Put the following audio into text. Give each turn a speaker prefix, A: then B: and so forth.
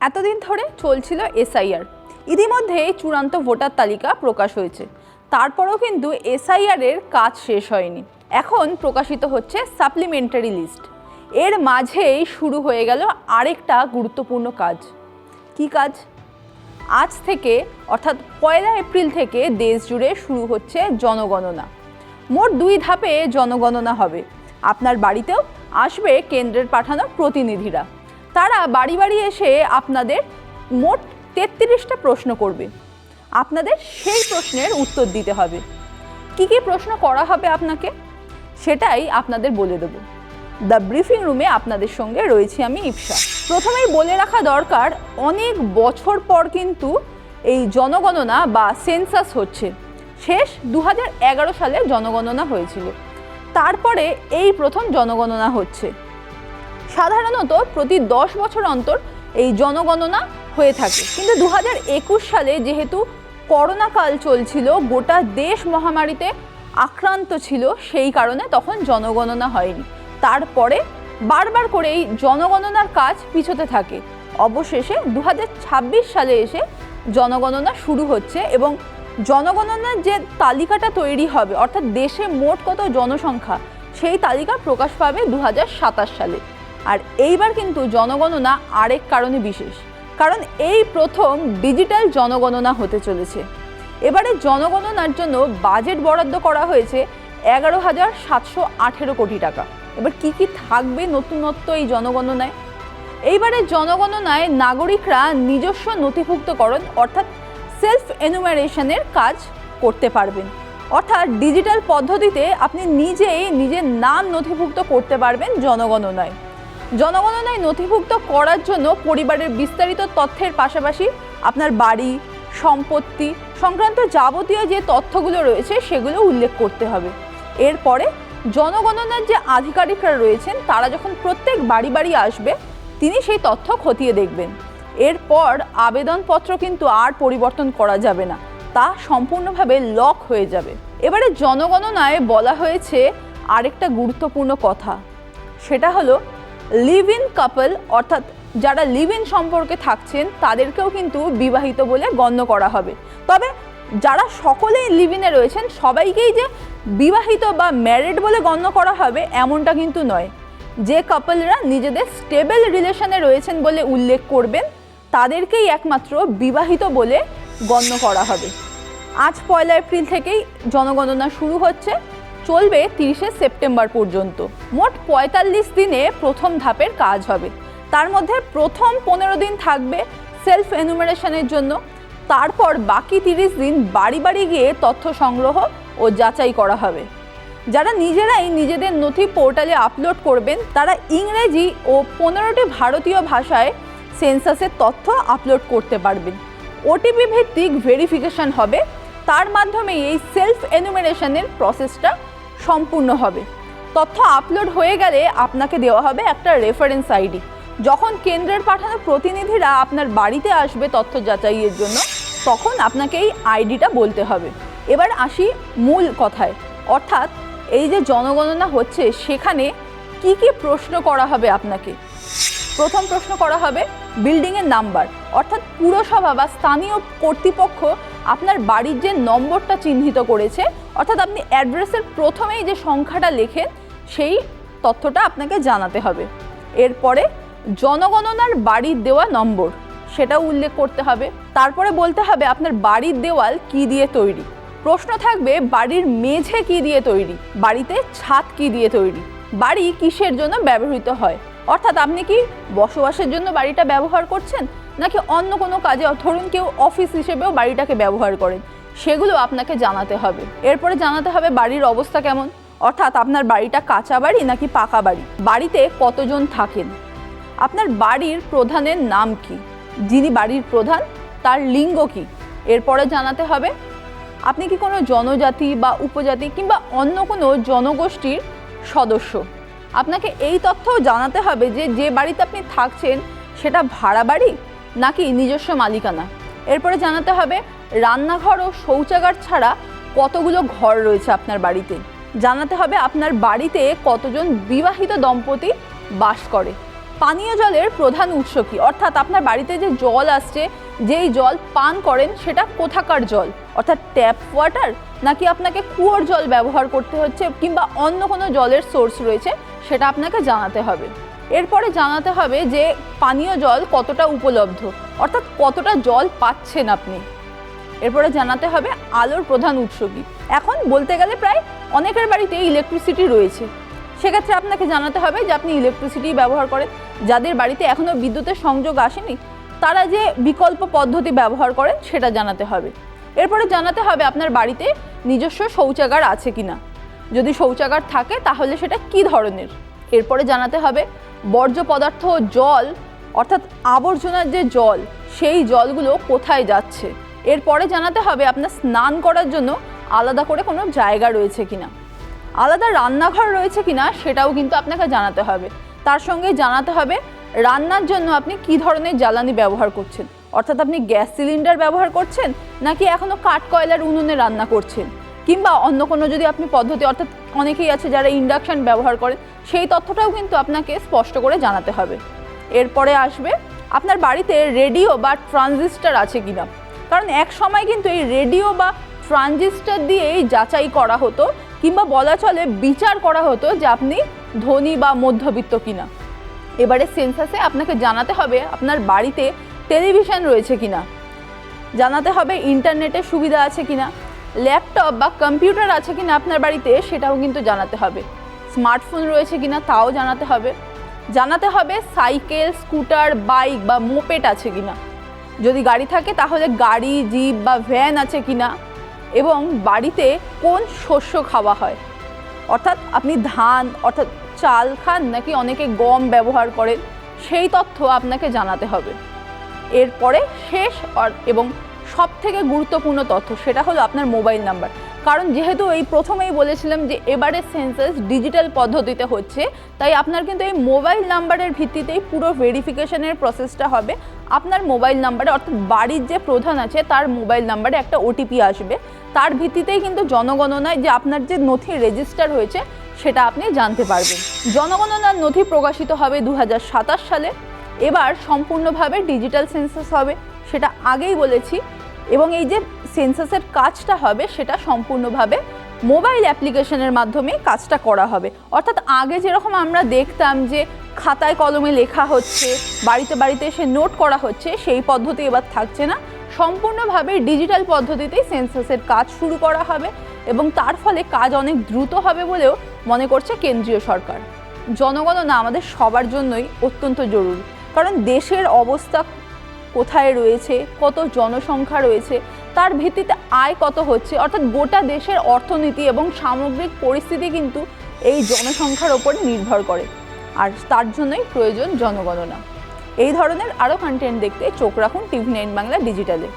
A: এতদিন ধরে চলছিল এসআইআর, ইতিমধ্যে চূড়ান্ত ভোটার তালিকা প্রকাশ হয়েছে। তারপরেও কিন্তু এসআইআরের কাজ শেষ হয়নি। এখন প্রকাশিত হচ্ছে সাপ্লিমেন্টারি লিস্ট। এর মাঝেই শুরু হয়ে গেল আরেকটা গুরুত্বপূর্ণ কাজ। কি কাজ? আজ থেকে অর্থাৎ 1 এপ্রিল থেকে দেশ জুড়ে শুরু হচ্ছে জনগণনা। মোট 2 ধাপে জনগণনা হবে। আপনার বাড়িতেও আসবে কেন্দ্রের পাঠানো প্রতিনিধিরা। তারা বাড়ি বাড়ি এসে আপনাদের মোট 33টা প্রশ্ন করবে। আপনাদের সেই প্রশ্নের উত্তর দিতে হবে। কি কি প্রশ্ন করা হবে আপনাকে, সেটাই আপনাদের বলে দেব। দ্য ব্রিফিং রুমে আপনাদের সঙ্গে রয়েছি আমি ইপসা। প্রথমেই বলে রাখা দরকার, অনেক বছর পর কিন্তু এই জনগণনা বা সেন্সাস হচ্ছে। শেষ 2011 সালে জনগণনা হয়েছিল, তারপরে এই প্রথম জনগণনা হচ্ছে। সাধারণত প্রতি 10 বছর অন্তর এই জনগণনা হয়ে থাকে, কিন্তু 2021 সালে যেহেতু করোনা কাল চলছিল, গোটা দেশ মহামারীতে আক্রান্ত ছিল, সেই কারণে তখন জনগণনা হয়নি। তারপরে বারবার করে এই জনগণনার কাজ পিছোতে থাকে। অবশেষে 2026 সালে এসে জনগণনা শুরু হচ্ছে এবং জনগণনার যে তালিকাটা তৈরি হবে, অর্থাৎ দেশে মোট কত জনসংখ্যা, সেই তালিকা প্রকাশ পাবে 2027 সালে। আর এইবার কিন্তু জনগণনা আরেক কারণে বিশেষ, কারণ এই প্রথম ডিজিটাল জনগণনা হতে চলেছে। এবারে জনগণনার জন্য বাজেট বরাদ্দ করা হয়েছে 11,718 কোটি টাকা। এবার কি কি থাকবে নতুনত্ব এই জনগণনায়? এইবারে জনগণনায় নাগরিকরা নিজস্ব নথিভুক্তকরণ অর্থাৎ সেলফ এনুমারেশনের কাজ করতে পারবেন। অর্থাৎ ডিজিটাল পদ্ধতিতে আপনি নিজেই নিজের নাম নথিভুক্ত করতে পারবেন জনগণনায়। জনগণনায় নথিভুক্ত করার জন্য পরিবারের বিস্তারিত তথ্যের পাশাপাশি আপনার বাড়ি, সম্পত্তি সংক্রান্ত যাবতীয় যে তথ্যগুলো রয়েছে সেগুলো উল্লেখ করতে হবে। এরপরে জনগণনার যে আধিকারিকরা রয়েছেন, তারা যখন প্রত্যেক বাড়ি বাড়ি আসবে, তিনি সেই তথ্য খতিয়ে দেখবেন। এরপর আবেদনপত্র কিন্তু আর পরিবর্তন করা যাবে না, তা সম্পূর্ণভাবে লক হয়ে যাবে। এবারে জনগণনায় বলা হয়েছে আরেকটা গুরুত্বপূর্ণ কথা, সেটা হলো লিভ ইন কাপল, অর্থাৎ যারা লিভ ইন সম্পর্কে থাকছেন তাদেরকেও কিন্তু বিবাহিত বলে গণ্য করা হবে। তবে যারা সকলেই লিভ ইনে রয়েছেন সবাইকেই যে বিবাহিত বা ম্যারিড বলে গণ্য করা হবে এমনটা কিন্তু নয়। যে কাপলরা নিজেদের স্টেবল রিলেশনে রয়েছেন বলে উল্লেখ করবেন, তাদেরকেই একমাত্র বিবাহিত বলে গণ্য করা হবে। আজ 1 এপ্রিল থেকেই জনগণনা শুরু হচ্ছে, চলবে 30 সেপ্টেম্বর পর্যন্ত। মোট 45 দিনে প্রথম ধাপের কাজ হবে। তার মধ্যে প্রথম 15 দিন থাকবে সেলফ এনুমারেশনের জন্য। তারপর বাকি 30 দিন বাড়ি বাড়ি গিয়ে তথ্য সংগ্রহ ও যাচাই করা হবে। যারা নিজেরাই নিজেদের নথি পোর্টালে আপলোড করবেন, তারা ইংরেজি ও 15টি ভারতীয় ভাষায় সেন্সাসের তথ্য আপলোড করতে পারবেন। ওটিপি ভিত্তিক ভেরিফিকেশন হবে, তার মাধ্যমে এই সেলফ এনুমারেশনের প্রসেসটা সম্পূর্ণ হবে। তথ্য আপলোড হয়ে গেলে আপনাকে দেওয়া হবে একটা রেফারেন্স আইডি। যখন কেন্দ্রের পাঠানো প্রতিনিধিরা আপনার বাড়িতে আসবে তথ্য যাচাইয়ের জন্য, তখন আপনাকে এই আইডিটা বলতে হবে। এবার আসি মূল কথায়, অর্থাৎ এই যে জনগণনা হচ্ছে সেখানে কি কি প্রশ্ন করা হবে আপনাকে। প্রথম প্রশ্ন করা হবে বিল্ডিংয়ের নাম্বার, অর্থাৎ পুরসভা বা স্থানীয় কর্তৃপক্ষ আপনার বাড়ির যে নম্বরটা চিহ্নিত করেছে, অর্থাৎ আপনি অ্যাড্রেসের প্রথমেই যে সংখ্যাটা লেখেন সেই তথ্যটা আপনাকে জানাতে হবে। এরপরে জনগণনার বাড়ির দেওয়া নম্বর, সেটাও উল্লেখ করতে হবে। তারপরে বলতে হবে আপনার বাড়ির দেওয়াল কি দিয়ে তৈরি। প্রশ্ন থাকবে বাড়ির মেঝে কি দিয়ে তৈরি, বাড়িতে ছাদ কি দিয়ে তৈরি, বাড়ি কিসের জন্য ব্যবহৃত হয়, অর্থাৎ আপনি কি বসবাসের জন্য বাড়িটা ব্যবহার করছেন নাকি অন্য কোনো কাজে, ধরুন কেউ অফিস হিসেবেও বাড়িটাকে ব্যবহার করেন, সেগুলো আপনাকে জানাতে হবে। এরপরে জানাতে হবে বাড়ির অবস্থা কেমন, অর্থাৎ আপনার বাড়িটা কাঁচা বাড়ি নাকি পাকা বাড়ি, বাড়িতে কতজন থাকেন, আপনার বাড়ির প্রধানের নাম কি, যিনি বাড়ির প্রধান তার লিঙ্গ কি। এরপরে জানাতে হবে আপনি কি কোনো জনজাতি বা উপজাতি কিংবা অন্য কোনো জনগোষ্ঠীর সদস্য। আপনাকে এই তথ্যও জানাতে হবে যে যে বাড়িতে আপনি থাকছেন সেটা ভাড়া বাড়ি নাকি নিজস্ব মালিকানা। এরপরে জানাতে হবে রান্নাঘর ও শৌচাগার ছাড়া কতগুলো ঘর রয়েছে আপনার বাড়িতে। জানাতে হবে আপনার বাড়িতে কতজন বিবাহিত দম্পতি বাস করে। পানীয় জলের প্রধান উৎস কী, অর্থাৎ আপনার বাড়িতে যে জল আসছে, যেই জল পান করেন সেটা কোথাকার জল, অর্থাৎ ট্যাপ ওয়াটার নাকি আপনাকে কুয়োর জল ব্যবহার করতে হচ্ছে কিংবা অন্য কোনো জলের সোর্স রয়েছে, সেটা আপনাকে জানাতে হবে। এরপরে জানাতে হবে যে পানীয় জল কতটা উপলব্ধ, অর্থাৎ কতটা জল পাচ্ছেন আপনি। এরপরে জানাতে হবে আলোর প্রধান উৎস কী। এখন বলতে গেলে প্রায় অনেকের বাড়িতে ইলেকট্রিসিটি রয়েছে, সেক্ষেত্রে আপনাকে জানাতে হবে যে আপনি ইলেকট্রিসিটি ব্যবহার করেন। যাদের বাড়িতে এখনও বিদ্যুতের সংযোগ আসেনি তারা যে বিকল্প পদ্ধতি ব্যবহার করেন সেটা জানাতে হবে। এরপরে জানাতে হবে আপনার বাড়িতে নিজস্ব শৌচাগার আছে কিনা, যদি শৌচাগার থাকে তাহলে সেটা কী ধরনের। এরপরে জানাতে হবে বর্জ্য পদার্থ জল, অর্থাৎ আবর্জনার যে জল, সেই জলগুলো কোথায় যাচ্ছে। এরপরে জানাতে হবে আপনার স্নান করার জন্য আলাদা করে কোনো জায়গা রয়েছে কিনা, আলাদা রান্নাঘর রয়েছে কিনা সেটাও কিন্তু আপনাকে জানাতে হবে। তার সঙ্গে জানাতে হবে রান্নার জন্য আপনি কী ধরনের জ্বালানি ব্যবহার করছেন, অর্থাৎ আপনি গ্যাস সিলিন্ডার ব্যবহার করছেন নাকি এখনও কাঠ কয়লার উনুনে রান্না করছেন, কিংবা অন্য কোনো যদি আপনি পদ্ধতি, অর্থাৎ অনেকেই আছে যারা ইন্ডাকশন ব্যবহার করেন, সেই তথ্যটাও কিন্তু আপনাকে স্পষ্ট করে জানাতে হবে। এরপরে আসবে আপনার বাড়িতে রেডিও বা ট্রানজিস্টার আছে কিনা, কারণ এক সময় কিন্তু এই রেডিও বা ট্রানজিস্টার দিয়েই যাচাই করা হতো কিংবা বলা চলে বিচার করা হতো যে আপনি ধনী বা মধ্যবিত্ত কিনা। এবারে সেন্সাসে আপনাকে জানাতে হবে আপনার বাড়িতে টেলিভিশন রয়েছে কিনা, জানাতে হবে ইন্টারনেটের সুবিধা আছে কিনা, ল্যাপটপ বা কম্পিউটার আছে কিনা আপনার বাড়িতে, সেটাও কিন্তু জানাতে হবে। স্মার্টফোন রয়েছে কিনা তাও জানাতে হবে। জানাতে হবে সাইকেল, স্কুটার, বাইক বা মোপেড আছে কিনা, যদি গাড়ি থাকে তাহলে গাড়ি, জিপ বা ভ্যান আছে কিনা, এবং বাড়িতে কোন শস্য খাওয়া হয়, অর্থাৎ আপনি ধান অর্থাৎ চাল খান নাকি অনেকে গম ব্যবহার করেন, সেই তথ্য আপনাকে জানাতে হবে। এরপরে শেষ এবং সবথেকে গুরুত্বপূর্ণ তথ্য সেটা হলো আপনার মোবাইল নাম্বার, কারণ যেহেতু এই প্রথমেই বলেছিলাম যে এবারে সেন্সাস ডিজিটাল পদ্ধতিতে হচ্ছে, তাই আপনার কিন্তু এই মোবাইল নাম্বারের ভিত্তিতেই পুরো ভেরিফিকেশনের প্রসেসটা হবে। আপনার মোবাইল নাম্বারে, অর্থাৎ বাড়ির যে প্রধান আছে তার মোবাইল নাম্বারে একটা ওটিপি আসবে, তার ভিত্তিতেই কিন্তু জনগণনায় যে আপনার যে নথি রেজিস্টার হয়েছে সেটা আপনি জানতে পারবেন। জনগণনার নথি প্রকাশিত হবে 2027 সালে। এবার সম্পূর্ণভাবে ডিজিটাল সেন্সাস হবে, সেটা আগেই বলেছি, এবং এই যে সেন্সাসের কাজটা হবে সেটা সম্পূর্ণভাবে মোবাইল অ্যাপ্লিকেশনের মাধ্যমে কাজটা করা হবে। অর্থাৎ আগে যেরকম আমরা দেখতাম যে খাতায় কলমে লেখা হচ্ছে, বাড়িতে বাড়িতে এসে নোট করা হচ্ছে, সেই পদ্ধতি এবার থাকছে না, সম্পূর্ণভাবে ডিজিটাল পদ্ধতিতেই সেন্সাসের কাজ শুরু করা হবে এবং তার ফলে কাজ অনেক দ্রুত হবে বলেও মনে করছে কেন্দ্রীয় সরকার। জনগণনা আমাদের সবার জন্যই অত্যন্ত জরুরি, কারণ দেশের অবস্থা কোথায় রয়েছে, কত জনসংখ্যা রয়েছে, তার ভিত্তিতে আয় কত হচ্ছে, অর্থাৎ গোটা দেশের অর্থনীতি এবং সামগ্রিক পরিস্থিতি কিন্তু এই জনসংখ্যার ওপর নির্ভর করে, আর তার জন্যই প্রয়োজন জনগণনা। এই ধরনের আরও কন্টেন্ট দেখতে চোখ রাখুন TV9 বাংলা ডিজিটালে।